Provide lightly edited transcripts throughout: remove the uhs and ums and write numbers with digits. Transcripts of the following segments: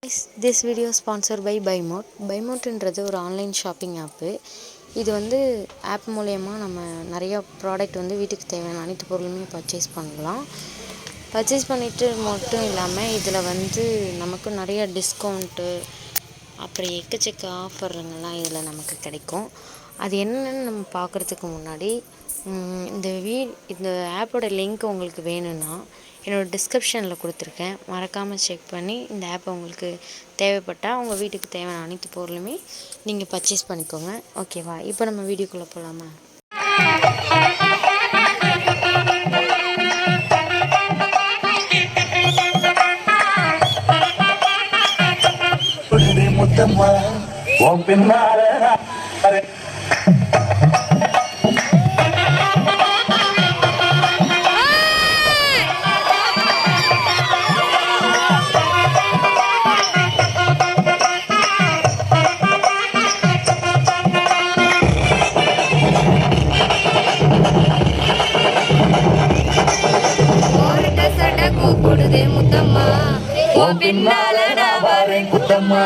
This video is sponsored by Buymote. Buymoteன்றது ஒரு online shopping ஆப்பு. இது வந்து ஆப் மூலமா நம்ம நிறைய ப்ராடக்ட் வந்து வீட்டுக்கு தேவையான அனைத்து பொருளுமே பர்ச்சேஸ் பண்ணலாம். பர்ச்சேஸ் பண்ணிட்டு மட்டும் இல்லாமல் இதில் வந்து நமக்கு நிறைய டிஸ்கவுண்ட்டு அப்புறம் எக்கச்சக்க ஆஃபருங்கெல்லாம் இதில் நமக்கு கிடைக்கும். அது என்னென்னு நம்ம பார்க்குறதுக்கு முன்னாடி இந்த ஆப்போட லிங்க் உங்களுக்கு வேணும்னா என்னோடய டிஸ்கிரிப்ஷனில் கொடுத்துருக்கேன். மறக்காமல் செக் பண்ணி இந்த ஆப்பை உங்களுக்கு தேவைப்பட்டால் உங்கள் வீட்டுக்கு தேவையான அனைத்து பொருளுமே நீங்கள் பர்ச்சேஸ் பண்ணிக்கோங்க. ஓகேவா? இப்போ நம்ம வீடியோக்குள்ளே போகலாமா? பின்னால நான் வரேன் குத்தம்மா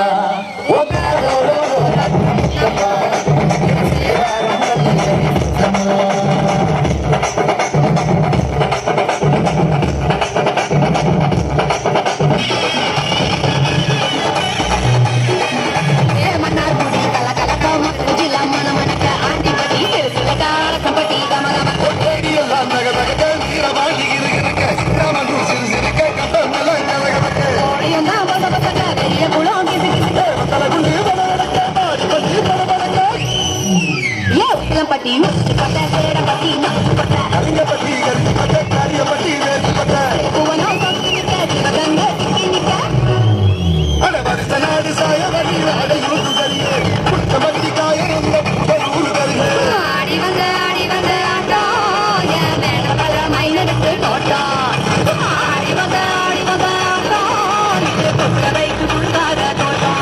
பட்டி பட்ட சேட பட்டி பட்ட கலிங்க பட்டி பட்ட காரிய பட்டி பட்ட புவனா பக்கிட்ட கங்க கினிக்க அட வருஷ நாடு சாய வடி அட யூது கரியே புட்ட பட்டி காய இந்த புடூரு கரியே ஆடி வந்த ஆட்டோ ஏ மேல பல மைனருக்கு தோட்டா ஆடி வந்த ஆட்டோ இது புட்ட வைத்து புள்ளாக தோட்டா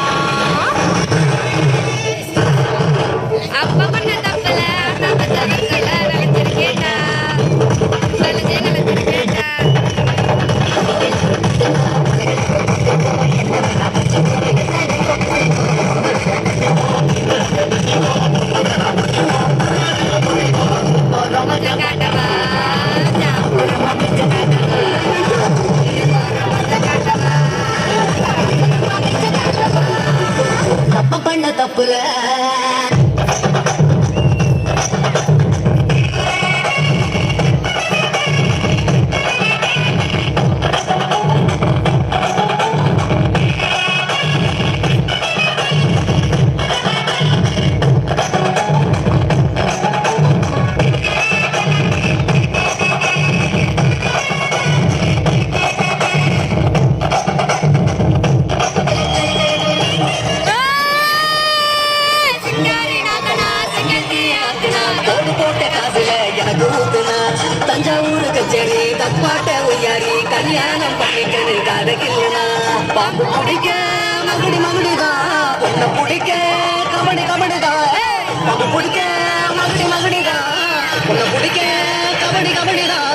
அப்ப பண்ண தப்பல தப்பு பண்ண தப்புல தஞ்சாவூர் கச்சேரி தப்பாட்ட உயாரி கல்யாணம் பண்ணிக்கிறது காதகில்லனா பாம்பு பிடிக்க மகுடிதான் பொண்ணை பிடிக்க கபடிதான் பாம்பு பிடிக்க மகுடிதான் பொண்ணை பிடிக்க கபடிதான்